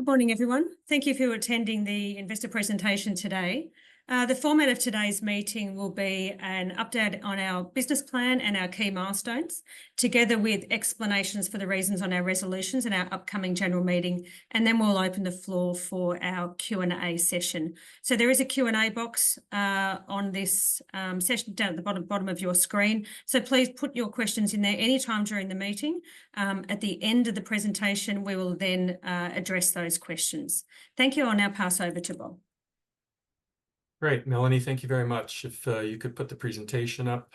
Good morning, everyone. Thank you for attending the investor presentation today. The format of today's meeting will be an update on our business plan and our key milestones, together with explanations for the reasons on our resolutions and our upcoming general meeting, and then we'll open the floor for our Q&A session. So there is a Q&A box on this session down at the bottom of your screen. So please put your questions in there anytime during the meeting. At the end of the presentation, we will then address those questions. Thank you. I'll now pass over to Bob. Great, Melanie, thank you very much. If you could put the presentation up.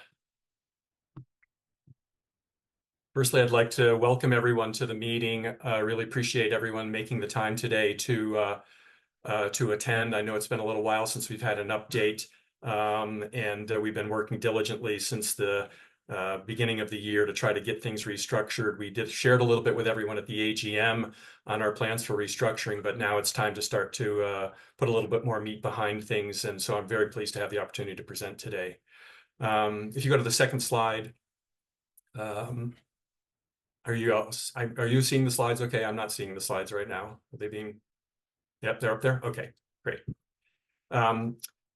Firstly, I'd like to welcome everyone to the meeting. I really appreciate everyone making the time today to attend. I know it's been a little while since we've had an update, and we've been working diligently since the beginning of the year to try to get things restructured. We shared a little bit with everyone at the AGM on our plans for restructuring, but now it's time to start to put a little bit more meat behind things. And so I'm very pleased to have the opportunity to present today. If you go to the second slide, are you seeing the slides? Okay, I'm not seeing the slides right now. Are they being? Yep, they're up there. Okay, great.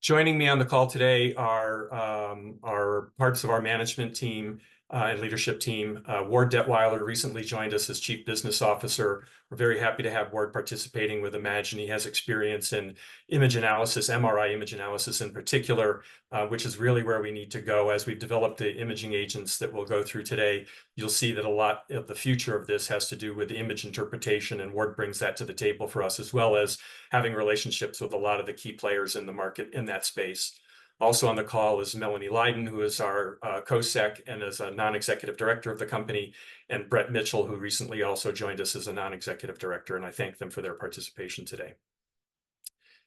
Joining me on the call today are parts of our management team and leadership team. Ward Detweiler recently joined us as Chief Business Officer. We're very happy to have Ward participating with Imagion. He has experience in image analysis, MRI image analysis in particular, which is really where we need to go. As we've developed the imaging agents that we'll go through today, you'll see that a lot of the future of this has to do with the image interpretation, and Ward brings that to the table for us, as well as having relationships with a lot of the key players in the market in that space. Also on the call is Melanie Lydon, who is our co-sec and is a non-executive director of the company, and Brett Mitchell, who recently also joined us as a non-executive director, and I thank them for their participation today.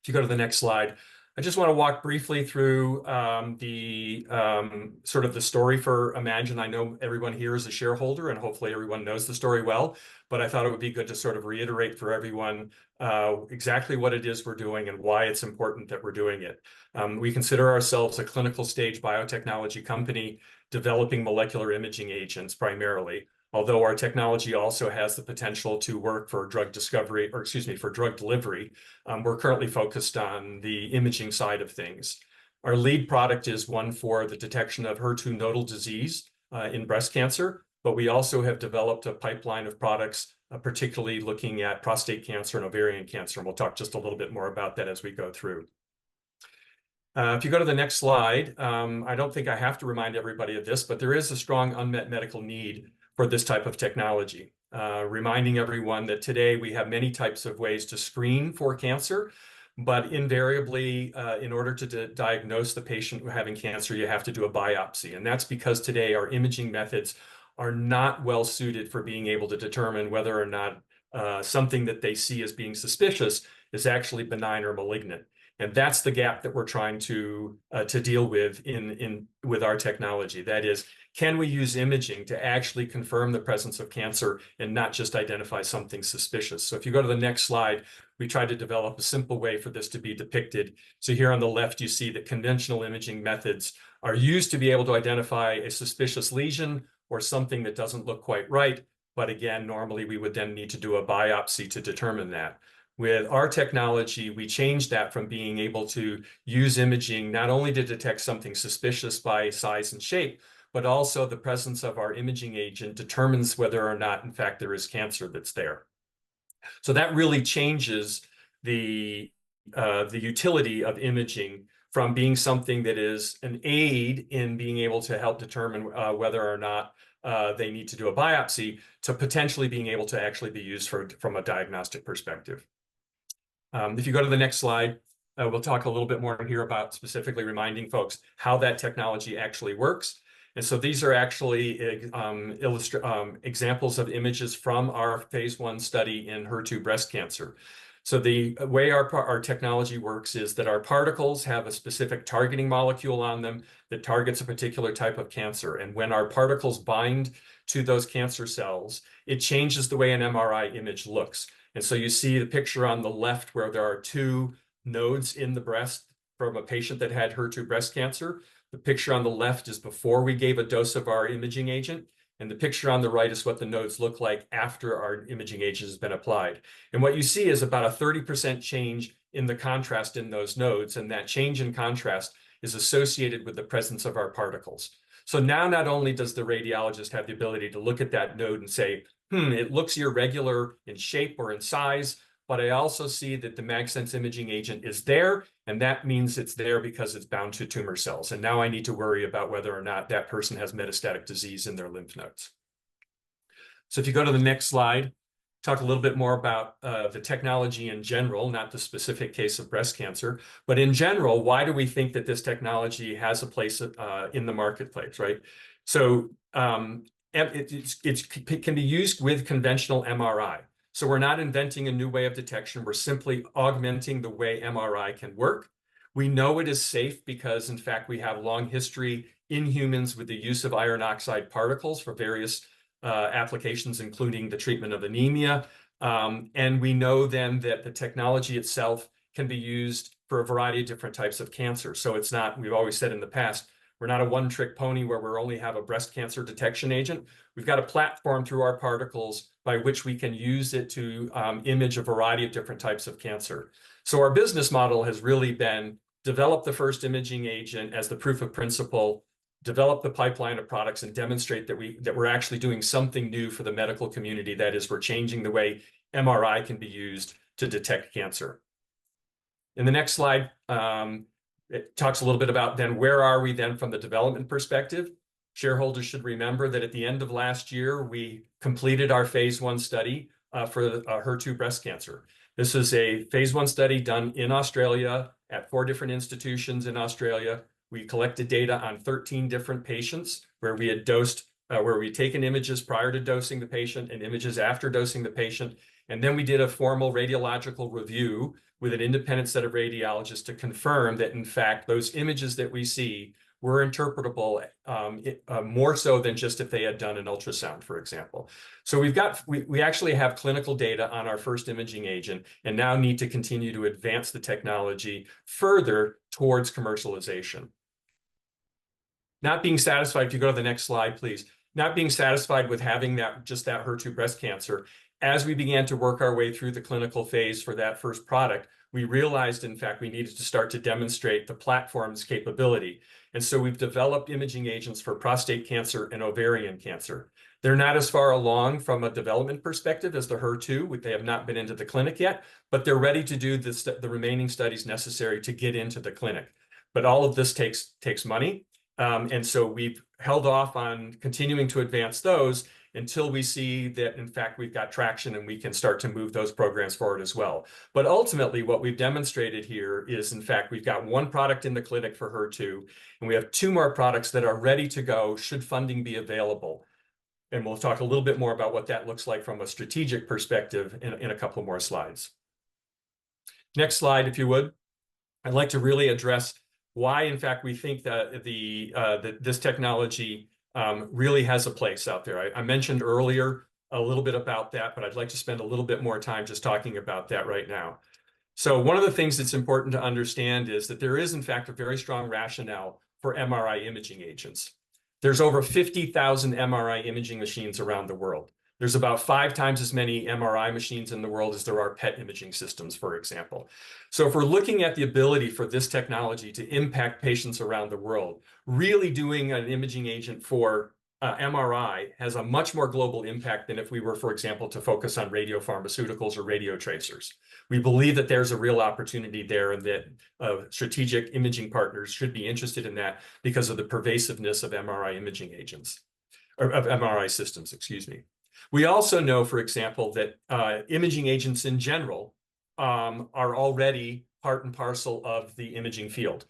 If you go to the next slide, I just want to walk briefly through the sort of the story for Imagion. I know everyone here is a shareholder, and hopefully everyone knows the story well, but I thought it would be good to sort of reiterate for everyone exactly what it is we're doing and why it's important that we're doing it. We consider ourselves a clinical stage biotechnology company developing molecular imaging agents primarily, although our technology also has the potential to work for drug discovery, or excuse me, for drug delivery. We're currently focused on the imaging side of things. Our lead product is one for the detection of HER2 nodal disease in breast cancer, but we also have developed a pipeline of products, particularly looking at prostate cancer and ovarian cancer, and we'll talk just a little bit more about that as we go through. If you go to the next slide, I don't think I have to remind everybody of this, but there is a strong unmet medical need for this type of technology. Reminding everyone that today we have many types of ways to screen for cancer, but invariably, in order to diagnose the patient having cancer, you have to do a biopsy. And that's because today our imaging methods are not well suited for being able to determine whether or not something that they see as being suspicious is actually benign or malignant. And that's the gap that we're trying to deal with with our technology. That is, can we use imaging to actually confirm the presence of cancer and not just identify something suspicious? So if you go to the next slide, we try to develop a simple way for this to be depicted. So here on the left, you see that conventional imaging methods are used to be able to identify a suspicious lesion or something that doesn't look quite right. But again, normally we would then need to do a biopsy to determine that. With our technology, we changed that from being able to use imaging not only to detect something suspicious by size and shape, but also the presence of our imaging agent determines whether or not, in fact, there is cancer that's there. So that really changes the utility of imaging from being something that is an aid in being able to help determine whether or not they need to do a biopsy to potentially being able to actually be used from a diagnostic perspective. If you go to the next slide, we'll talk a little bit more here about specifically reminding folks how that technology actually works. And so these are actually examples of images from our phase 1 study in HER2 breast cancer. So the way our technology works is that our particles have a specific targeting molecule on them that targets a particular type of cancer. And when our particles bind to those cancer cells, it changes the way an MRI image looks. And so you see the picture on the left where there are 2 nodes in the breast from a patient that had HER2 breast cancer. The picture on the left is before we gave a dose of our imaging agent. And the picture on the right is what the nodes look like after our imaging agent has been applied. And what you see is about a 30% change in the contrast in those nodes. And that change in contrast is associated with the presence of our particles. So now not only does the radiologist have the ability to look at that node and say, it looks irregular in shape or in size, but I also see that the MagSense imaging agent is there, and that means it's there because it's bound to tumor cells. And now I need to worry about whether or not that person has metastatic disease in their lymph nodes. So if you go to the next slide, talk a little bit more about the technology in general, not the specific case of breast cancer, but in general, why do we think that this technology has a place in the marketplace, right? So it can be used with conventional MRI. So we're not inventing a new way of detection. We're simply augmenting the way MRI can work. We know it is safe because, in fact, we have long history in humans with the use of iron oxide particles for various applications, including the treatment of anemia. And we know then that the technology itself can be used for a variety of different types of cancer. So it's not, we've always said in the past, we're not a one-trick pony where we only have a breast cancer detection agent. We've got a platform through our particles by which we can use it to image a variety of different types of cancer. So our business model has really been develop the first imaging agent as the proof of principle, develop the pipeline of products, and demonstrate that we're actually doing something new for the medical community. That is, we're changing the way MRI can be used to detect cancer. In the next slide, it talks a little bit about then where are we then from the development perspective. Shareholders should remember that at the end of last year, we completed our phase 1 study for HER2 breast cancer. This is a phase 1 study done in Australia at 4 different institutions in Australia. We collected data on 13 different patients where we had dosed, where we had taken images prior to dosing the patient and images after dosing the patient. And then we did a formal radiological review with an independent set of radiologists to confirm that, in fact, those images that we see were interpretable more so than just if they had done an ultrasound, for example. So we actually have clinical data on our first imaging agent and now need to continue to advance the technology further towards commercialization. Not being satisfied, if you go to the next slide, please, not being satisfied with having just that HER2 breast cancer, as we began to work our way through the clinical phase for that first product, we realized, in fact, we needed to start to demonstrate the platform's capability. And so we've developed imaging agents for prostate cancer and ovarian cancer. They're not as far along from a development perspective as the HER2. They have not been into the clinic yet, but they're ready to do the remaining studies necessary to get into the clinic. But all of this takes money. And so we've held off on continuing to advance those until we see that, in fact, we've got traction and we can start to move those programs forward as well. But ultimately, what we've demonstrated here is, in fact, we've got 1 product in the clinic for HER2, and we have 2 more products that are ready to go should funding be available. And we'll talk a little bit more about what that looks like from a strategic perspective in a couple more slides. Next slide, if you would. I'd like to really address why, in fact, we think that this technology really has a place out there. I mentioned earlier a little bit about that, but I'd like to spend a little bit more time just talking about that right now. So one of the things that's important to understand is that there is, in fact, a very strong rationale for MRI imaging agents. There's over 50,000 MRI imaging machines around the world. There's about 5 times as many MRI machines in the world as there are PET imaging systems, for example. So if we're looking at the ability for this technology to impact patients around the world, really doing an imaging agent for MRI has a much more global impact than if we were, for example, to focus on radiopharmaceuticals or radio tracers. We believe that there's a real opportunity there and that strategic imaging partners should be interested in that because of the pervasiveness of MRI imaging agents, or of MRI systems, excuse me. We also know, for example, that imaging agents in general are already part and parcel of the imaging field.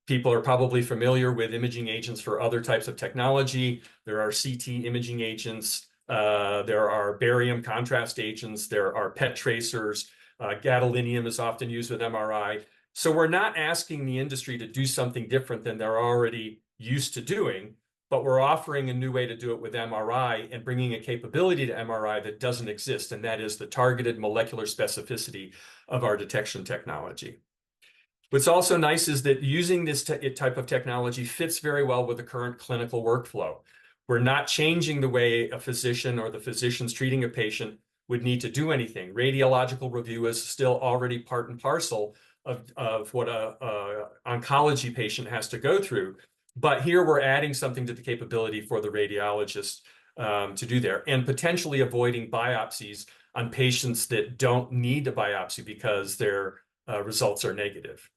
People are probably familiar with imaging agents for other types of technology. There are CT imaging agents. There are barium contrast agents. There are PET tracers. Gadolinium is often used with MRI. So we're not asking the industry to do something different than they're already used to doing, but we're offering a new way to do it with MRI and bringing a capability to MRI that doesn't exist, and that is the targeted molecular specificity of our detection technology. What's also nice is that using this type of technology fits very well with the current clinical workflow. We're not changing the way a physician or the physicians treating a patient would need to do anything. Radiological review is still already part and parcel of what a oncology patient has to go through. But here we're adding something to the capability for the radiologist to do there, and potentially avoiding biopsies on patients that don't need a biopsy because their results are negative.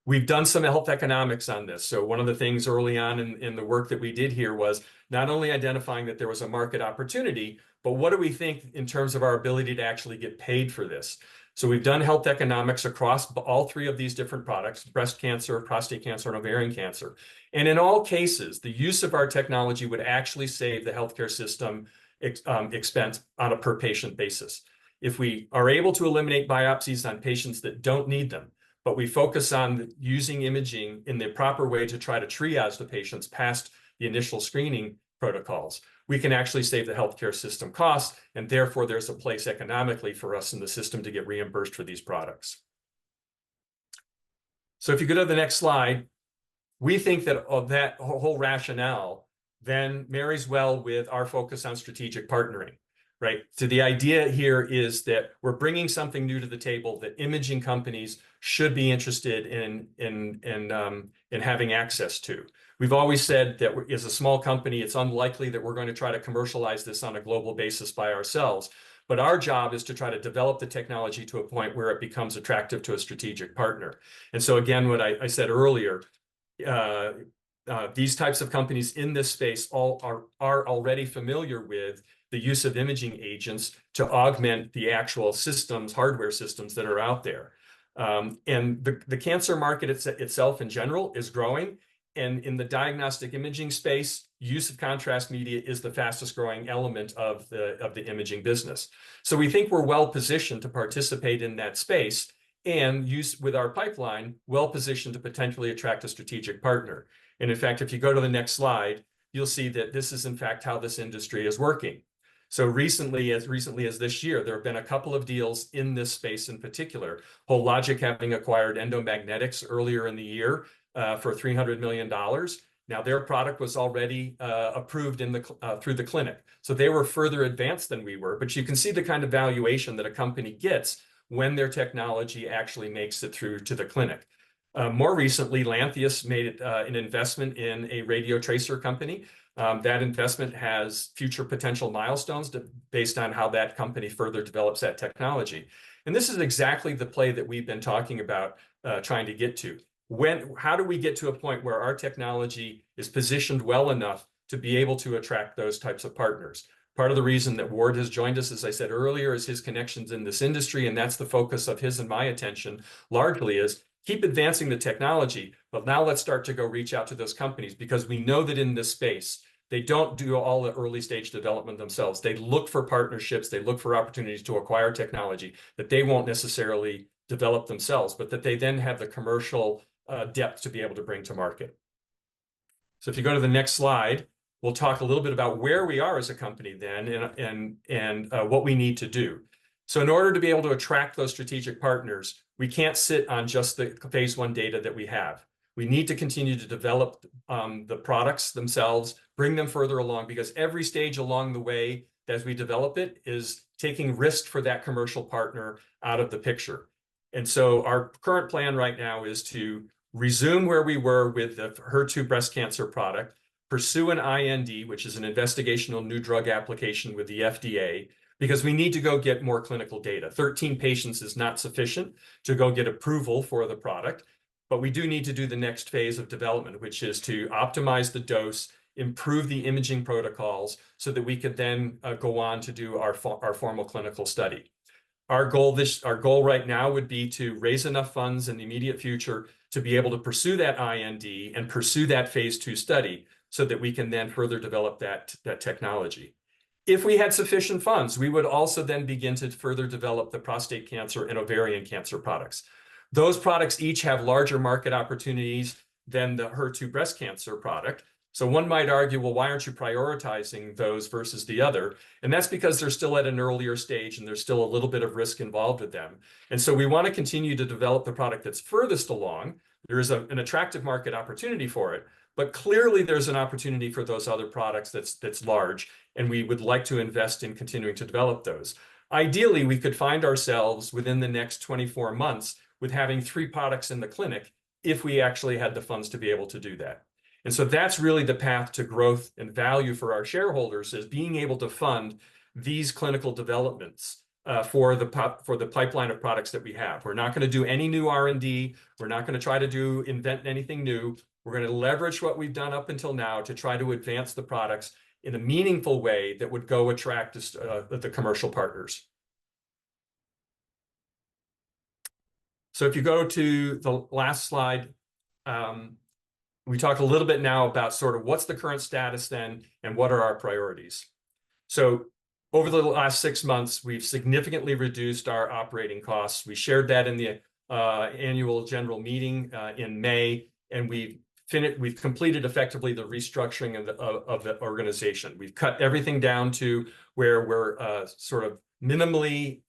We've done some health economics on this. So one of the things early on in the work that we did here was not only identifying that there was a market opportunity, but what do we think in terms of our ability to actually get paid for this? So we've done health economics across all three of these different products: breast cancer, prostate cancer, and ovarian cancer. And in all cases, the use of our technology would actually save the healthcare system expense on a per patient basis. If we are able to eliminate biopsies on patients that don't need them, but we focus on using imaging in the proper way to try to triage the patients past the initial screening protocols, we can actually save the healthcare system costs, and therefore there's a place economically for us in the system to get reimbursed for these products. So if you go to the next slide, we think that that whole rationale then marries well with our focus on strategic partnering, right? So the idea here is that we're bringing something new to the table that imaging companies should be interested in having access to. We've always said that as a small company, it's unlikely that we're going to try to commercialize this on a global basis by ourselves. But our job is to try to develop the technology to a point where it becomes attractive to a strategic partner. And so again, what I said earlier, these types of companies in this space are already familiar with the use of imaging agents to augment the actual systems, hardware systems that are out there. And the cancer market itself in general is growing. And in the diagnostic imaging space, use of contrast media is the fastest growing element of the imaging business. So we think we're well positioned to participate in that space, and use with our pipeline well positioned to potentially attract a strategic partner. And in fact, if you go to the next slide, you'll see that this is in fact how this industry is working. So recently as this year, there have been a couple of deals in this space in particular. Hologic having acquired Endomagnetics earlier in the year for $300 million. Now their product was already approved through the clinic. So they were further advanced than we were, but you can see the kind of valuation that a company gets when their technology actually makes it through to the clinic. More recently, Lantheus made an investment in a radio tracer company. That investment has future potential milestones based on how that company further develops that technology. And this is exactly the play that we've been talking about trying to get to. How do we get to a point where our technology is positioned well enough to be able to attract those types of partners? Part of the reason that Ward has joined us, as I said earlier, is his connections in this industry, and that's the focus of his and my attention largely is keep advancing the technology, but now let's start to go reach out to those companies, because we know that in this space, they don't do all the early stage development themselves. They look for partnerships, they look for opportunities to acquire technology that they won't necessarily develop themselves, but that they then have the commercial depth to be able to bring to market. So if you go to the next slide, we'll talk a little bit about where we are as a company then and what we need to do. So in order to be able to attract those strategic partners, we can't sit on just the phase 1 data that we have. We need to continue to develop the products themselves, bring them further along, because every stage along the way as we develop it is taking risk for that commercial partner out of the picture. And so our current plan right now is to resume where we were with the HER2 breast cancer product, pursue an IND, which is an investigational new drug application with the FDA, because we need to go get more clinical data. 13 patients is not sufficient to go get approval for the product, but we do need to do the next phase of development, which is to optimize the dose, improve the imaging protocols so that we could then go on to do our formal clinical study. Our goal right now would be to raise enough funds in the immediate future to be able to pursue that IND and pursue that phase 2 study so that we can then further develop that technology. If we had sufficient funds, we would also then begin to further develop the prostate cancer and ovarian cancer products. Those products each have larger market opportunities than the HER2 breast cancer product. So one might argue, well, why aren't you prioritizing those versus the other? And that's because they're still at an earlier stage and there's still a little bit of risk involved with them. And so we want to continue to develop the product that's furthest along. There is an attractive market opportunity for it, But clearly, there's an opportunity for those other products that's large, and we would like to invest in continuing to develop those. Ideally, we could find ourselves within the next 24 months with having 3 products in the clinic if we actually had the funds to be able to do that. And so that's really the path to growth and value for our shareholders, is being able to fund these clinical developments for the pipeline of products that we have. We're not going to do any new R&D. We're not going to try to invent anything new. We're going to leverage what we've done up until now to try to advance the products in a meaningful way that would go attract the commercial partners. So if you go to the last slide, we talk a little bit now about sort of what's the current status then and what are our priorities. So over the last 6 months, we've significantly reduced our operating costs. We shared that in the annual general meeting in May, and we've completed effectively the restructuring of the organization. We've cut everything down to where we're sort of minimally,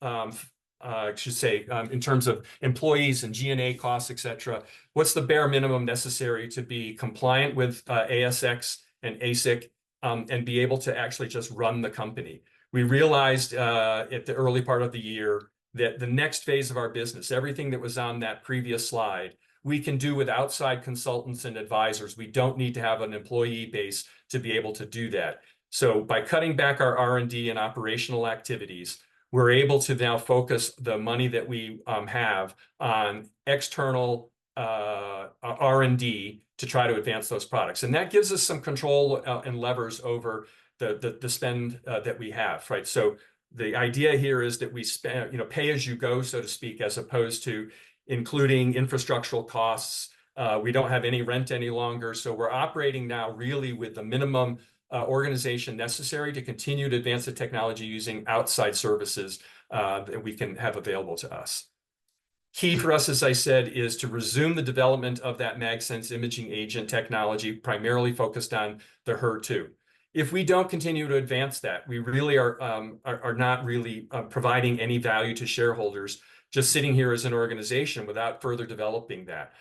I should say, in terms of employees and G&A costs, et cetera. What's the bare minimum necessary to be compliant with ASX and ASIC and be able to actually just run the company? We realized at the early part of the year that the next phase of our business, everything that was on that previous slide, we can do with outside consultants and advisors. We don't need to have an employee base to be able to do that. So by cutting back our R&D and operational activities, we're able to now focus the money that we have on external R&D to try to advance those products. And that gives us some control and levers over the spend that we have, right? So the idea here is that we spend, pay as you go, so to speak, as opposed to including infrastructural costs. We don't have any rent any longer. So we're operating now really with the minimum organization necessary to continue to advance the technology using outside services that we can have available to us. Key for us, as I said, is to resume the development of that MagSense imaging agent technology, primarily focused on the HER2. If we don't continue to advance that, we really are not really providing any value to shareholders, just sitting here as an organization without further developing that.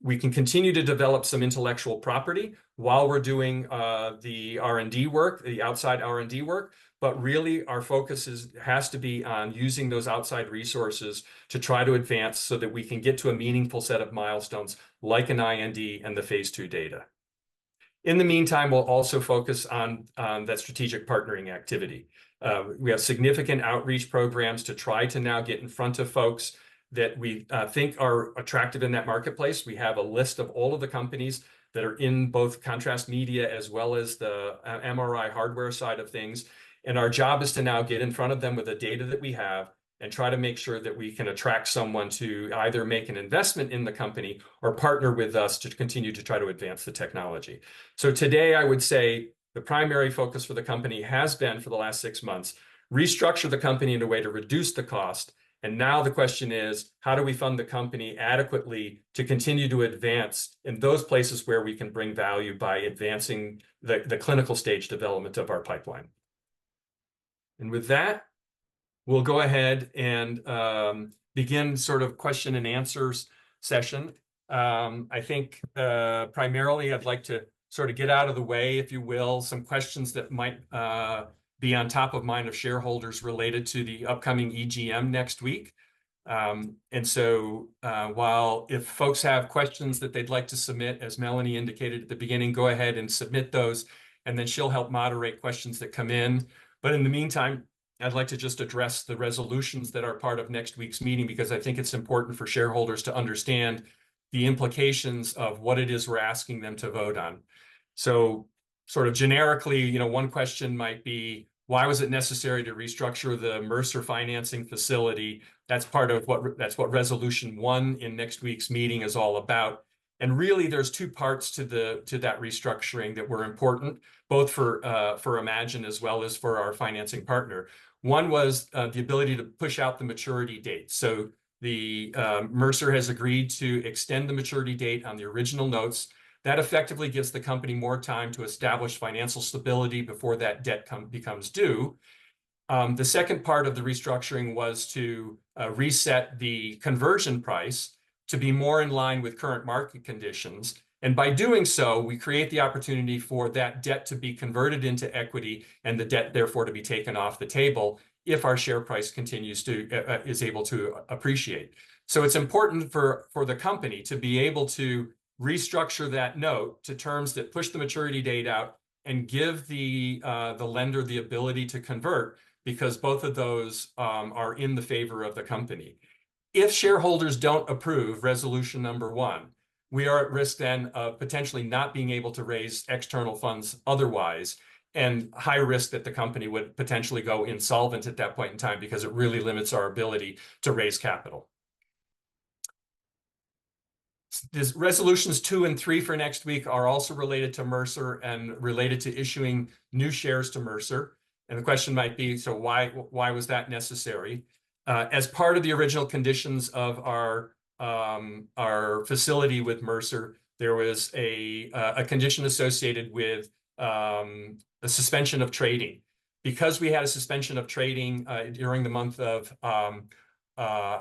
We can continue to develop some intellectual property while we're doing the R&D work, the outside R&D work, but really our focus has to be on using those outside resources to try to advance so that we can get to a meaningful set of milestones like an IND and the phase 2 data. In the meantime, we'll also focus on that strategic partnering activity. We have significant outreach programs to try to now get in front of folks that we think are attractive in that marketplace. We have a list of all of the companies that are in both contrast media as well as the MRI hardware side of things. And our job is to now get in front of them with the data that we have and try to make sure that we can attract someone to either make an investment in the company or partner with us to continue to try to advance the technology. So today, I would say the primary focus for the company has been, for the last 6 months, restructure the company in a way to reduce the cost. And now the question is, how do we fund the company adequately to continue to advance in those places where we can bring value by advancing the clinical stage development of our pipeline? And with that, we'll go ahead and begin sort of question and answers session. I think primarily I'd like to sort of get out of the way, if you will, some questions that might be on top of mind of shareholders related to the upcoming EGM next week. And so if folks have questions that they'd like to submit, as Melanie indicated at the beginning, go ahead and submit those, and then she'll help moderate questions that come in. But in the meantime, I'd like to just address the resolutions that are part of next week's meeting, because I think it's important for shareholders to understand the implications of what it is we're asking them to vote on. So sort of generically, one question might be, why was it necessary to restructure the Mercer financing facility? That's what resolution 1 in next week's meeting is all about. And really, there's 2 parts to that restructuring that were important, both for Imagion as well as for our financing partner. One was the ability to push out the maturity date. So the Mercer has agreed to extend the maturity date on the original notes. That effectively gives the company more time to establish financial stability before that debt becomes due. The second part of the restructuring was to reset the conversion price to be more in line with current market conditions. And by doing so, we create the opportunity for that debt to be converted into equity and the debt, therefore, to be taken off the table if our share price continues to is able to appreciate. So it's important for the company to be able to restructure that note to terms that push the maturity date out and give the lender the ability to convert, because both of those are in the favor of the company. If shareholders don't approve resolution number 1, we are at risk then of potentially not being able to raise external funds otherwise, and high risk that the company would potentially go insolvent at that point in time, because it really limits our ability to raise capital. These resolutions 2 and 3 for next week are also related to Mercer and related to issuing new shares to Mercer. And the question might be, so why was that necessary? As part of the original conditions of our facility with Mercer, there was a condition associated with a suspension of trading. Because we had a suspension of trading during the month of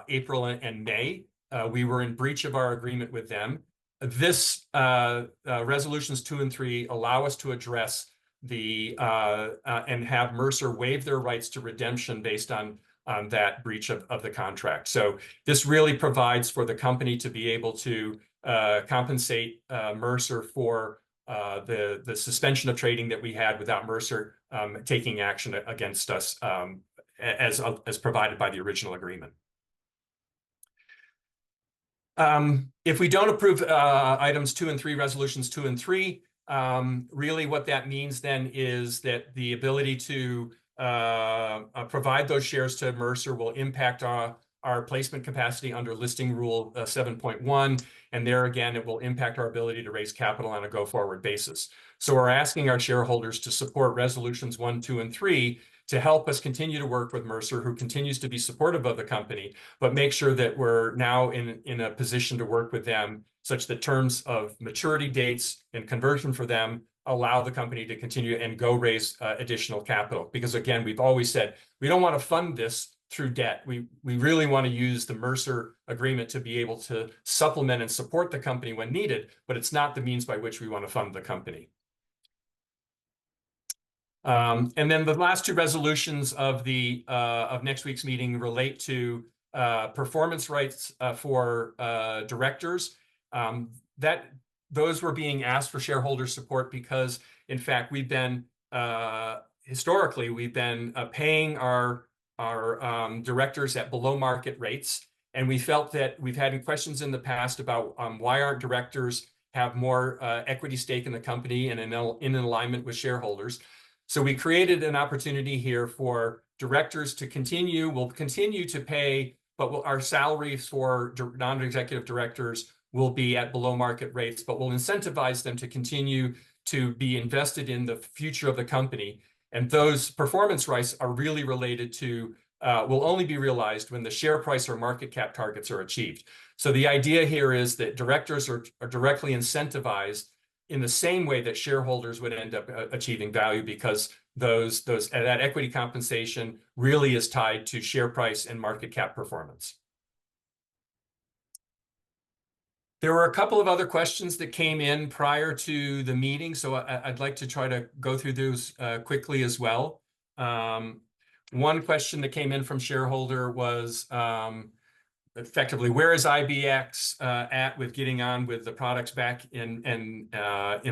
April and May, we were in breach of our agreement with them. This resolutions 2 and 3 allow us to address and have Mercer waive their rights to redemption based on that breach of the contract. So this really provides for the company to be able to compensate Mercer for the suspension of trading that we had without Mercer taking action against us as provided by the original agreement. If we don't approve items 2 and 3, resolutions 2 and 3, really what that means then is that the ability to provide those shares to Mercer will impact our placement capacity under listing rule 7.1. And there again, it will impact our ability to raise capital on a go-forward basis. So we're asking our shareholders to support resolutions 1, 2, and 3 to help us continue to work with Mercer, who continues to be supportive of the company, but make sure that we're now in a position to work with them such that terms of maturity dates and conversion for them allow the company to continue and go raise additional capital. Because again, we've always said, we don't want to fund this through debt. We really want to use the Mercer agreement to be able to supplement and support the company when needed, but it's not the means by which we want to fund the company. And then the last 2 resolutions of next week's meeting relate to performance rights for directors. Those were being asked for shareholder support because, in fact, historically we've been paying our directors at below market rates, and we felt that we've had questions in the past about why aren't directors have more equity stake in the company and in alignment with shareholders. So we created an opportunity here for directors to we'll continue to pay, but our salaries for non-executive directors will be at below market rates, but we'll incentivize them to continue to be invested in the future of the company. And those performance rights are really related to, will only be realized when the share price or market cap targets are achieved. So the idea here is that directors are directly incentivized in the same way that shareholders would end up achieving value, because that equity compensation really is tied to share price and market cap performance. There were a couple of other questions that came in prior to the meeting, so I'd like to try to go through those quickly as well. One question that came in from shareholder was effectively, where is IBX at with getting on with the products back in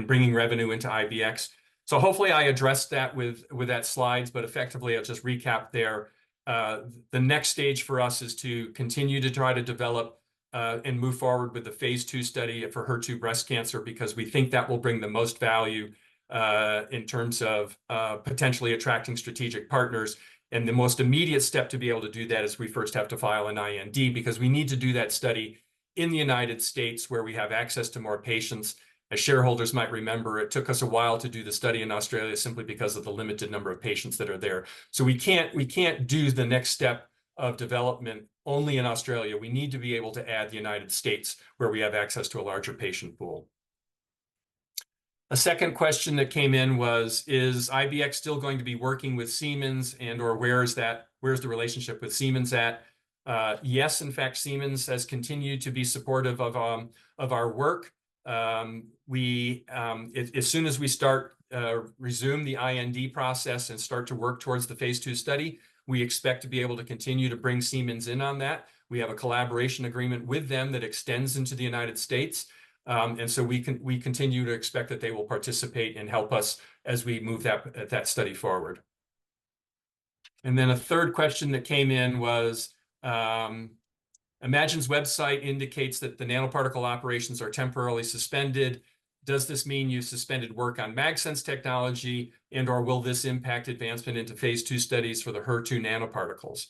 bringing revenue into IBX? So hopefully I addressed that with that slides, but effectively I'll just recap there. The next stage for us is to continue to try to develop and move forward with the phase 2 study for HER2 breast cancer, because we think that will bring the most value in terms of potentially attracting strategic partners. And the most immediate step to be able to do that is we first have to file an IND, because we need to do that study in the United States where we have access to more patients. As shareholders might remember, it took us a while to do the study in Australia simply because of the limited number of patients that are there. So we can't do the next step of development only in Australia. We need to be able to add the United States where we have access to a larger patient pool. A second question that came in was, is IBX still going to be working with Siemens, or where's the relationship with Siemens at? Yes, in fact, Siemens has continued to be supportive of our work. as soon as we resume the IND process and start to work towards the phase 2 study, we expect to be able to continue to bring Siemens in on that. We have a collaboration agreement with them that extends into the United States. And so we continue to expect that they will participate and help us as we move that study forward. And then a third question that came in was, Imagion's website indicates that the nanoparticle operations are temporarily suspended. Does this mean you suspended work on MagSense technology, and/or will this impact advancement into phase 2 studies for the HER2 nanoparticles?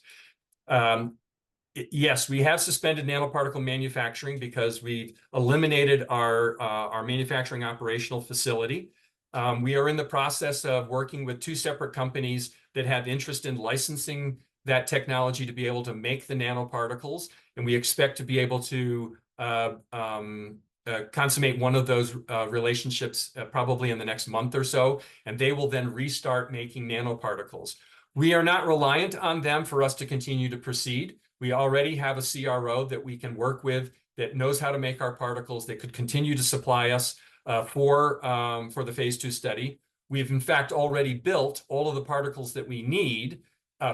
Yes, we have suspended nanoparticle manufacturing because we've eliminated our manufacturing operational facility. We are in the process of working with 2 separate companies that have interest in licensing that technology to be able to make the nanoparticles, and we expect to be able to consummate one of those relationships probably in the next month or so, and they will then restart making nanoparticles. We are not reliant on them for us to continue to proceed. We already have a CRO that we can work with that knows how to make our particles, that could continue to supply us for the phase 2 study. We've in fact already built all of the particles that we need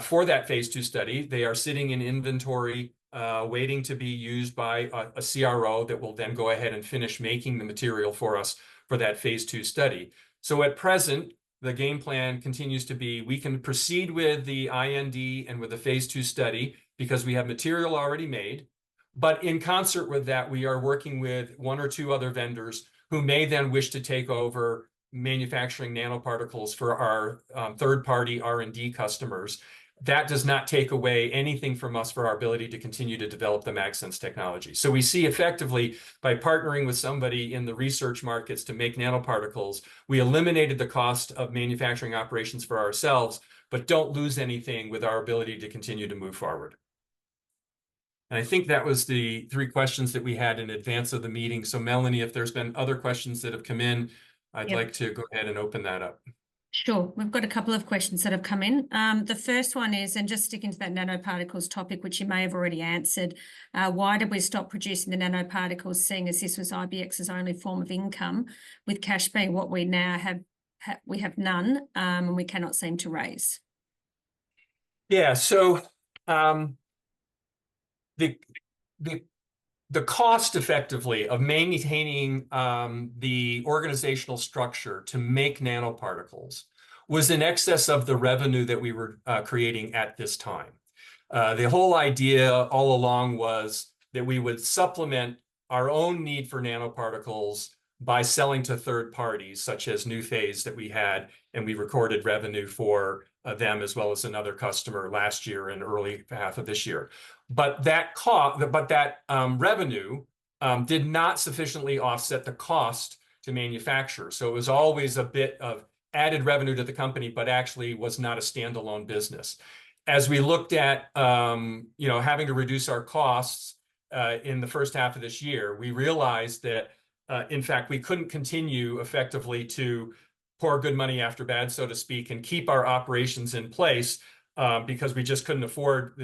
for that phase 2 study. They are sitting in inventory, waiting to be used by a CRO that will then go ahead and finish making the material for us for that phase 2 study. So at present, the game plan continues to be, we can proceed with the IND and with the phase 2 study because we have material already made. But in concert with that, we are working with 1 or 2 other vendors who may then wish to take over manufacturing nanoparticles for our third-party R&D customers. That does not take away anything from us for our ability to continue to develop the MagSense technology. So we see effectively by partnering with somebody in the research markets to make nanoparticles, we eliminated the cost of manufacturing operations for ourselves, but don't lose anything with our ability to continue to move forward. And I think that was the 3 questions that we had in advance of the meeting. So Melanie, if there's been other questions that have come in, I'd like to go ahead and open that up. Sure. We've got a couple of questions that have come in. The first one is, and just sticking to that nanoparticles topic, which you may have already answered, why did we stop producing the nanoparticles, seeing as this was IBX's only form of income, with cash being what we now have, we have none, and we cannot seem to raise? Yeah, so the cost effectively of maintaining the organizational structure to make nanoparticles was in excess of the revenue that we were creating at this time. The whole idea all along was that we would supplement our own need for nanoparticles by selling to third parties, such as New Phase that we had, and we recorded revenue for them as well as another customer last year and early half of this year. But that revenue did not sufficiently offset the cost to manufacture. So it was always a bit of added revenue to the company, but actually was not a standalone business. As we looked at having to reduce our costs in the first half of this year, we realized that in fact we couldn't continue effectively to pour good money after bad, so to speak, and keep our operations in place because we just couldn't afford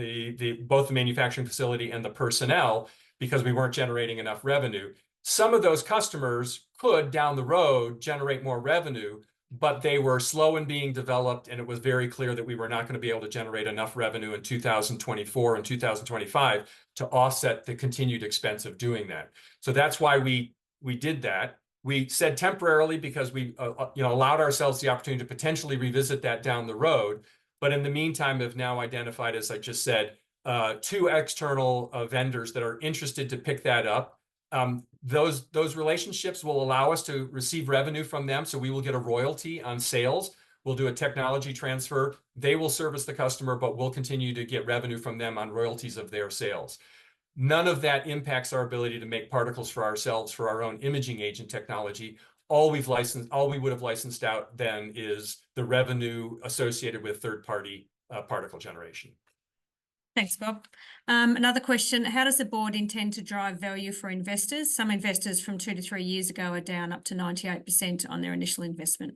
both the manufacturing facility and the personnel because we weren't generating enough revenue. Some of those customers could, down the road, generate more revenue, but they were slow in being developed, and it was very clear that we were not going to be able to generate enough revenue in 2024 and 2025 to offset the continued expense of doing that. So that's why we did that. We said temporarily because we allowed ourselves the opportunity to potentially revisit that down the road. But in the meantime, have now identified, as I just said, 2 external vendors that are interested to pick that up. Those relationships will allow us to receive revenue from them, so we will get a royalty on sales. We'll do a technology transfer. They will service the customer, but we'll continue to get revenue from them on royalties of their sales. None of that impacts our ability to make particles for ourselves for our own imaging agent technology. All we would have licensed out then is the revenue associated with third-party particle generation. Thanks, Bob. Another question, how does the board intend to drive value for investors? Some investors from 2 to 3 years ago are down up to 98% on their initial investment.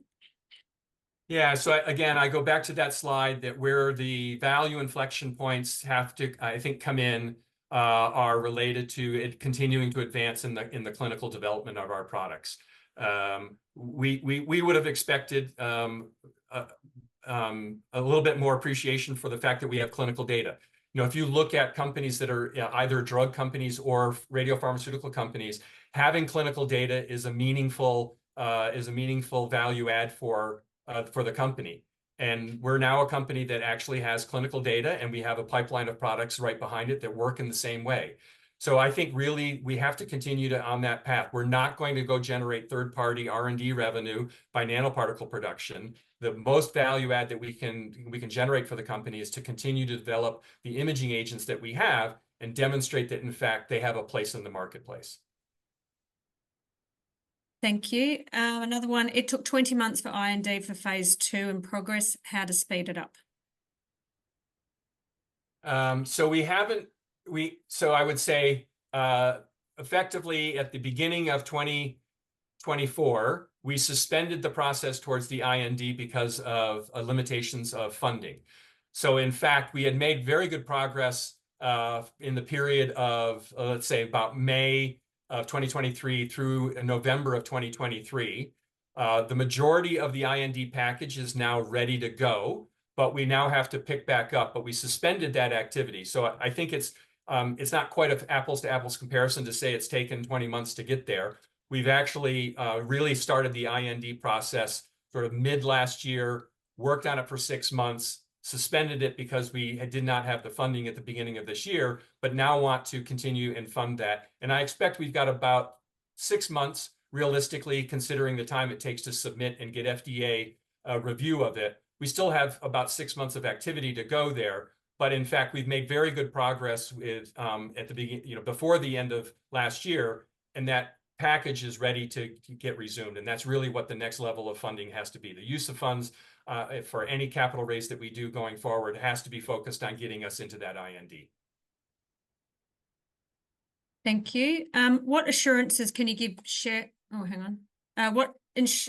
Yeah, so again, I go back to that slide that where the value inflection points have to, I think, come in are related to it continuing to advance in the clinical development of our products. We would have expected a little bit more appreciation for the fact that we have clinical data. If you look at companies that are either drug companies or radiopharmaceutical companies, having clinical data is a meaningful value add for the company. And we're now a company that actually has clinical data, and we have a pipeline of products right behind it that work in the same way. So I think really we have to continue on that path. We're not going to go generate third-party R&D revenue by nanoparticle production. The most value add that we can generate for the company is to continue to develop the imaging agents that we have and demonstrate that, in fact, they have a place in the marketplace. Thank you. Another one, it took 20 months for IND for phase 2 in progress. How to speed it up? So I would say effectively at the beginning of 2024, we suspended the process towards the IND because of limitations of funding. So in fact, we had made very good progress in the period of, let's say, about May of 2023 through November of 2023. The majority of the IND package is now ready to go, but we now have to pick back up, but we suspended that activity. So I think it's not quite an apples to apples comparison to say it's taken 20 months to get there. We've actually really started the IND process sort of mid last year, worked on it for 6 months, suspended it because we did not have the funding at the beginning of this year, but now want to continue and fund that. And I expect we've got about 6 months, realistically, considering the time it takes to submit and get FDA review of it. We still have about 6 months of activity to go there. But in fact, we've made very good progress with at the beginning, before the end of last year, and that package is ready to get resumed. And that's really what the next level of funding has to be. The use of funds for any capital raise that we do going forward has to be focused on getting us into that IND. Thank you. What assurances can you give what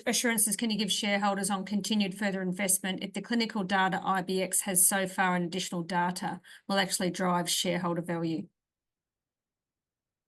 assurances can you give shareholders on continued further investment if the clinical data IBX has so far and additional data will actually drive shareholder value?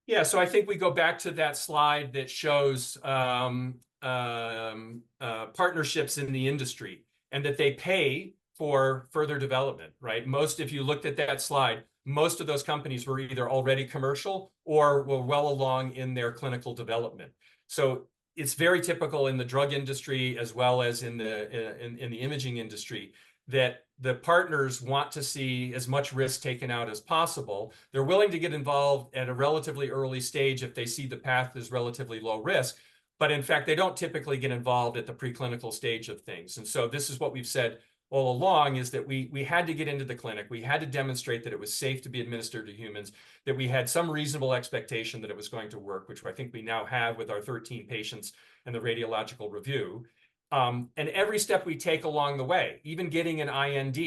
Yeah, so I think we go back to that slide that shows partnerships in the industry and that they pay for further development, right? If you looked at that slide, most of those companies were either already commercial or were well along in their clinical development. So it's very typical in the drug industry as well as in the imaging industry that the partners want to see as much risk taken out as possible. They're willing to get involved at a relatively early stage if they see the path is relatively low risk. But in fact, they don't typically get involved at the preclinical stage of things. And so this is what we've said all along, is that we had to get into the clinic. We had to demonstrate that it was safe to be administered to humans, that we had some reasonable expectation that it was going to work, which I think we now have with our 13 patients and the radiological review. And every step we take along the way, even getting an IND,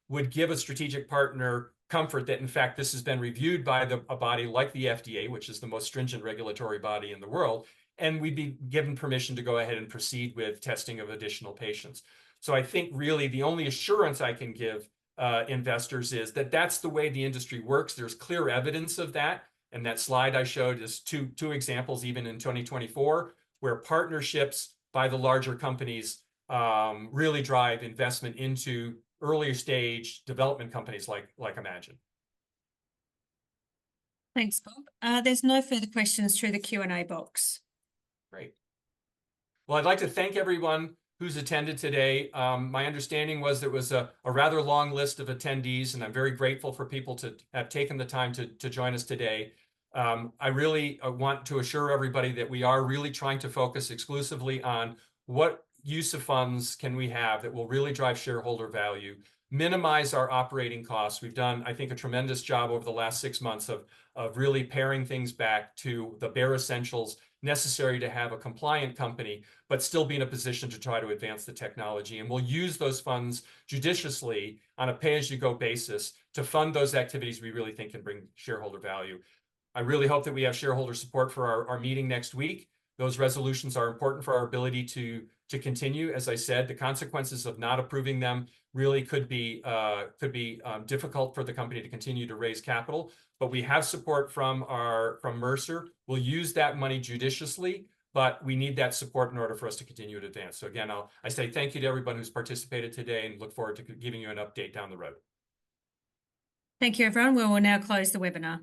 would give a strategic partner comfort that, in fact, this has been reviewed by a body like the FDA, which is the most stringent regulatory body in the world, and we'd be given permission to go ahead and proceed with testing of additional patients. So I think really the only assurance I can give investors is that that's the way the industry works. There's clear evidence of that. And that slide I showed is two examples, even in 2024, where partnerships by the larger companies really drive investment into earlier stage development companies like Imagion. Thanks, Bob. There's no further questions through the Q&A box. Great. Well, I'd like to thank everyone who's attended today. My understanding was there was a rather long list of attendees, and I'm very grateful for people to have taken the time to join us today. I really want to assure everybody that we are really trying to focus exclusively on what use of funds can we have that will really drive shareholder value, minimize our operating costs. We've done, I think, a tremendous job over the last 6 months of really paring things back to the bare essentials necessary to have a compliant company, but still be in a position to try to advance the technology. And we'll use those funds judiciously on a pay-as-you-go basis to fund those activities we really think can bring shareholder value. I really hope that we have shareholder support for our meeting next week. Those resolutions are important for our ability to continue. As I said, the consequences of not approving them really could be difficult for the company to continue to raise capital. But we have support from Mercer. We'll use that money judiciously, but we need that support in order for us to continue to advance. So again, I say thank you to everyone who's participated today and look forward to giving you an update down the road. Thank you, everyone. We will now close the webinar.